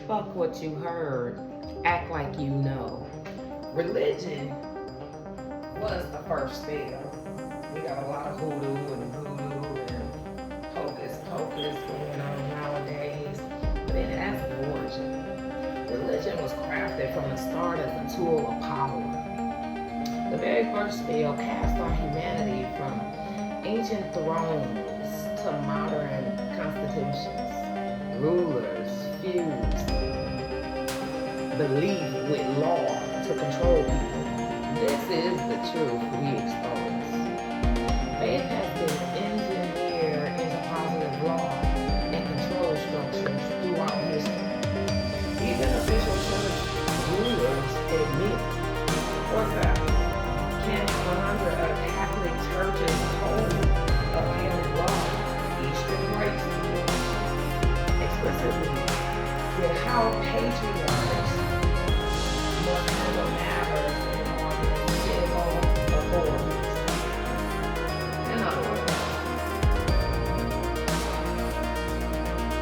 fuck what you heard. Act like you know. Religion was the first spell. We got a lot of hoodoo and voodoo and hocus pocus going on nowadays, but it has an origin. Religion was crafted from the start as a tool of power. The very first spell cast on humanity from ancient thrones to modern constitutions. Rulers fused belief with law to control people. This is the truth we expose. Faith has been engineered into positive law and control structures throughout history. Even official church rulers admit, for example, can 100 of Catholic churches hold a canon law, Eastern rites explicitly with how patriarchs must handle matters in civil authorities. In other words,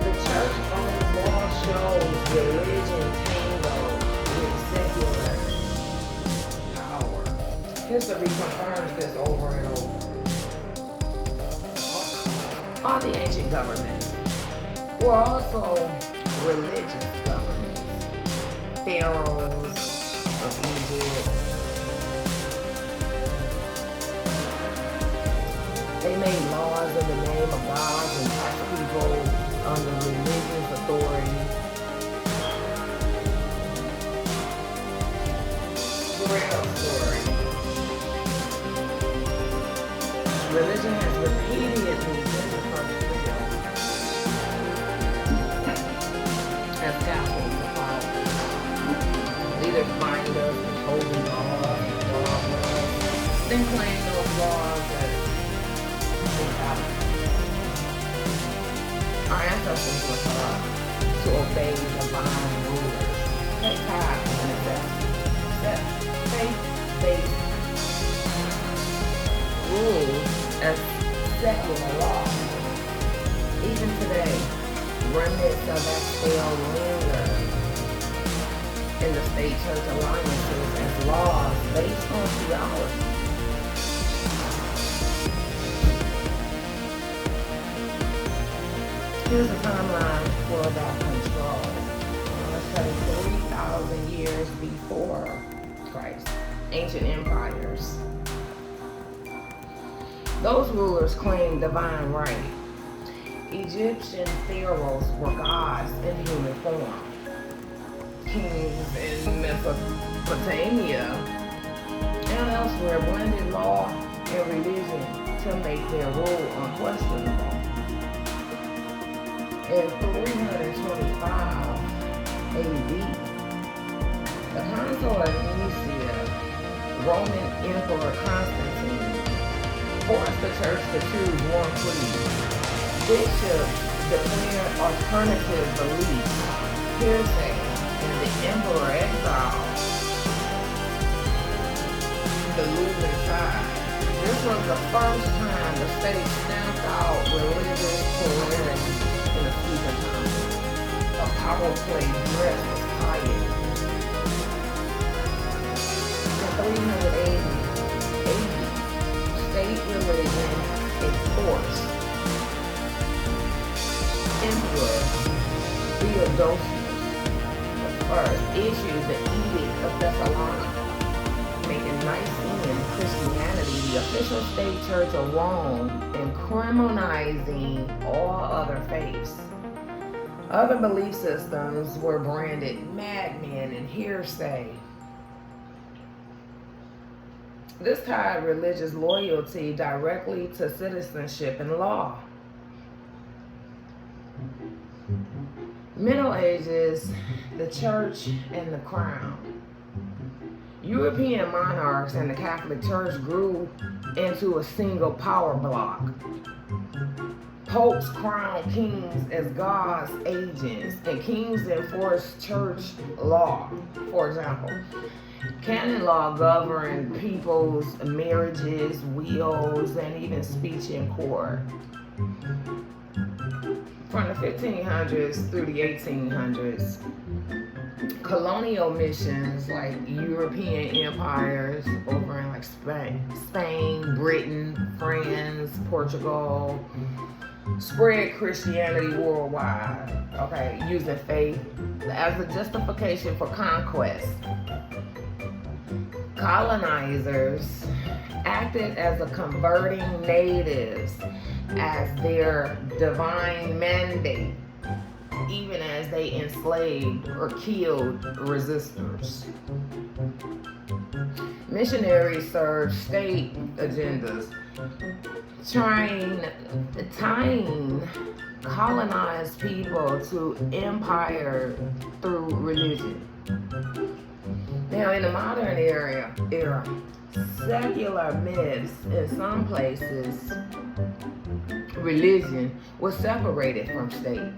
the church owns law shows religion tangled with secular power. History confirms this over and over. All the ancient governments were also religious governments. Pharaohs of Egypt, they made laws in the name of God and taxed people under religious authority. Real story. Religion has repeatedly been the first spell. As scaffolds for power. Leaders bind us with holy laws and dogmas, then claim those laws as infallible. Our ancestors were taught to obey divine rulers, take tithes and accept faith-based rules as secular law. Even today, remnants of that spell linger in the state church alliances as laws based on theology. Here's a timeline for that control. Let's say 3,000 years before Christ. Ancient empires. Those rulers claimed divine right. Egyptian pharaohs were gods in human form. Kings in Mesopotamia and elsewhere blended law and religion to make their rule unquestionable. In 325 AD, the Council of Nicaea, Roman Emperor Constantine, forced the church to choose one creed. Bishops declared alternative beliefs, hearsay, and the emperor exiled the losing side. This was the first time the state stamped out religious polarity in a season time. A power play dressed as piety. In 380 AD, state religion enforced. Emperor Theodosius I issued the Edict of Thessalonica, making Nicene Christianity the official state church of Rome and criminalizing all other faiths. Other belief systems were branded madmen and hearsay. This tied religious loyalty directly to citizenship and law. Middle Ages, the church and the crown. European monarchs and the Catholic Church grew into a single power block. Popes crowned kings as God's agents, and kings enforced church law. For example, canon law governed people's marriages, wills, and even speech in court. from the 1500s through the 1800s, colonial missions like European empires over in like Spain, Britain, France, Portugal, spread Christianity worldwide, okay, using faith as a justification for conquest. Colonizers acted as a converting natives as their divine mandate, even as they enslaved or killed resistors. Missionaries served state agendas, tying colonized people to empire through religion. Now, in the modern era, secular myths in some places, religion was separated from state.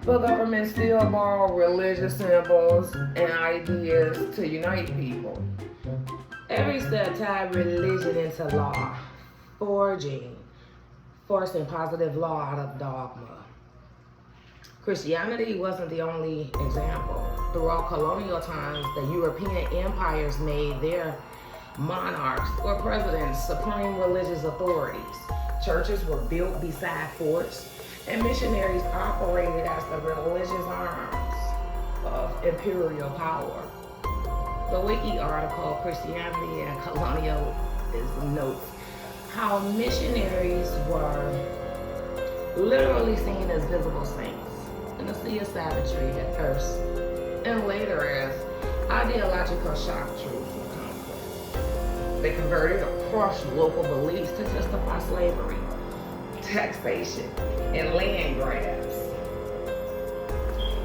But governments still borrow religious symbols and ideas to unite people. Every step tied religion into law, forcing positive law out of dogma. Christianity wasn't the only example. Throughout colonial times, the European empires made their monarchs or presidents supreme religious authorities. Churches were built beside forts, and missionaries operated as the religious arms of imperial power. The Wiki article, Christianity and Colonialism, notes how missionaries were literally seen as visible saints in a sea of savagery at first, and later as ideological shock troops of conquest. They converted or crushed local beliefs to justify slavery, taxation, and land grabs.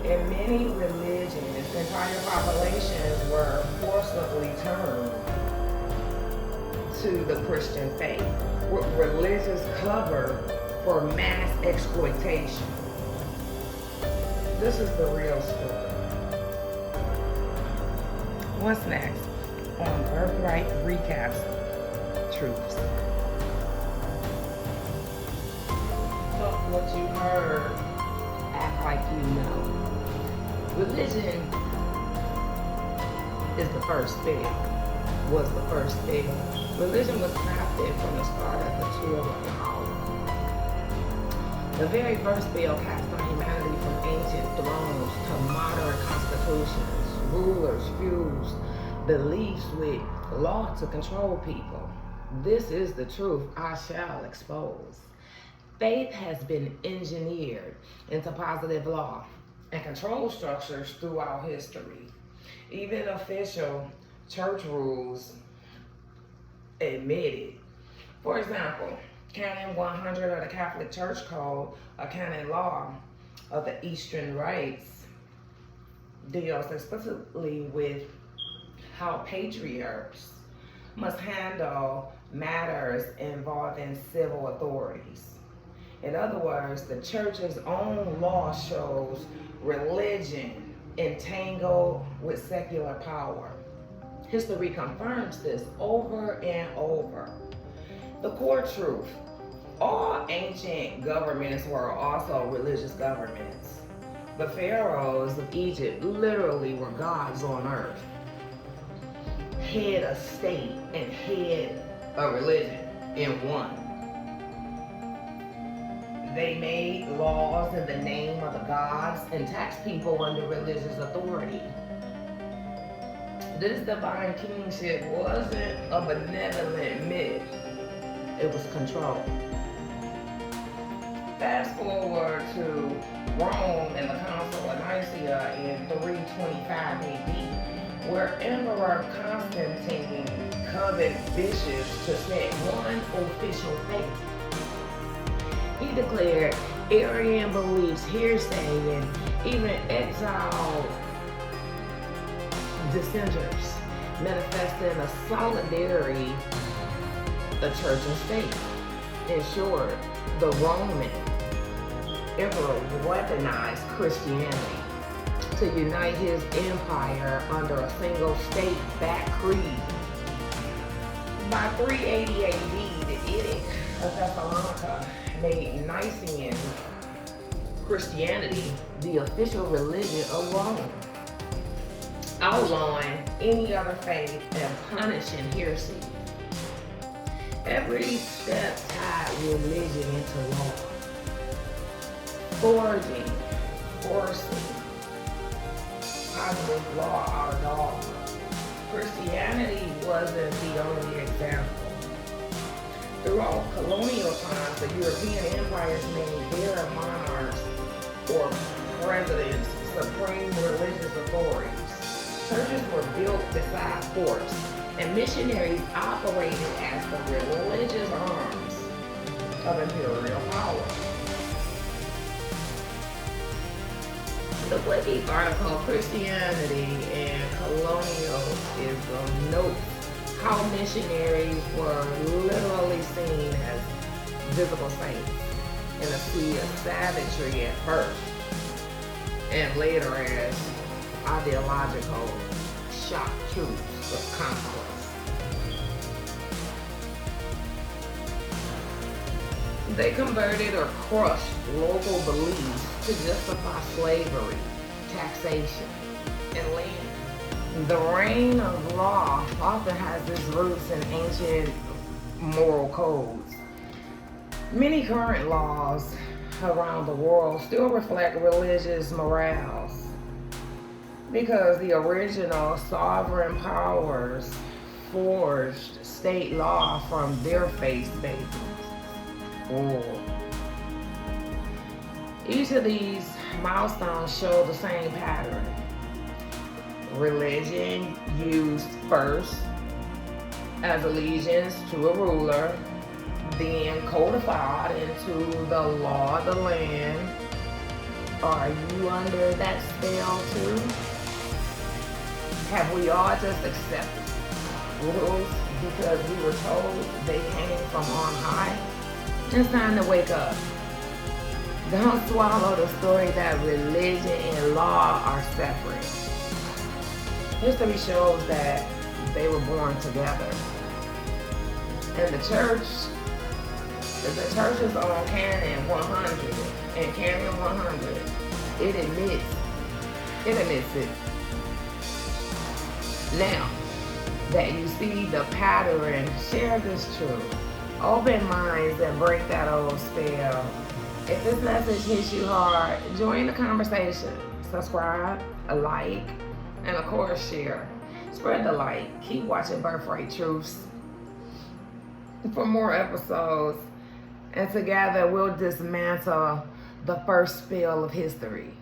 In many religions, entire populations were forcibly turned to the Christian faith, with religious cover for mass exploitation. This is the real story. What's next on Birthright Recaps Truths? Look what you heard, act like you know. Religion is the first spell, was the first spell. Religion was crafted from the start as a tool of power. The very first spell cast on humanity from ancient thrones to modern constitutions. Rulers fused beliefs with law to control people. This is the truth I shall expose. Faith has been engineered into positive law and control structures throughout history. Even official church rules admit it. For example, Canon 100 of the Catholic Church Code, a canon law of the Eastern Rites, deals explicitly with how patriarchs must handle matters involving civil authorities. In other words, the church's own law shows religion entangled with secular power. History confirms this over and over. The core truth: all ancient governments were also religious governments. The pharaohs of Egypt literally were gods on earth, head of state and head of religion in one. They made laws in the name of the gods and taxed people under religious authority. This divine kingship wasn't a benevolent myth, it was control. Fast forward to Rome and the Council of Nicaea in 325 AD, where Emperor Constantine coveted bishops to set one official faith. He declared Arian beliefs hearsay and even exiled dissenters, manifesting a solidarity the church and state. In short, the Roman emperor weaponized Christianity to unite his empire under a single state-backed creed. By 380 AD, the Edict of Thessalonica made Nicene Christianity, the official religion of Rome, outlawing any other faith and punishing heresy. Every step tied religion into law, forcing positive law out of dogma. Christianity wasn't the only example. Throughout colonial times, the European empires made their monarchs or presidents supreme religious authorities. Churches were built beside forts, and missionaries operated as the religious arms of imperial power. The wiki article, Christianity and Colonialism, notes how missionaries were literally seen as visible saints in a sea of savagery at first, and later as ideological shock troops of conquest. They converted or crushed local beliefs to justify slavery, taxation, and land. The reign of law often has its roots in ancient moral codes. Many current laws around the world still reflect religious morals because the original sovereign powers forged state law from their faith-based rules. Each of these milestones show the same pattern. Religion used first as allegiance to a ruler, then codified into the law of the land. Are you under that spell too? Have we all just accepted rules because we were told they came from on high? It's time to wake up. Don't swallow the story that religion and law are separate. History shows that they were born together. And the church's on Canon 100, and Canon 100, it admits it. Now that you see the pattern, share this truth. Open minds and break that old spell. If this message hits you hard, join the conversation. Subscribe, like, and of course share. Spread the light. Keep watching Birthright Truths for more episodes. And together we'll dismantle the first spell of history.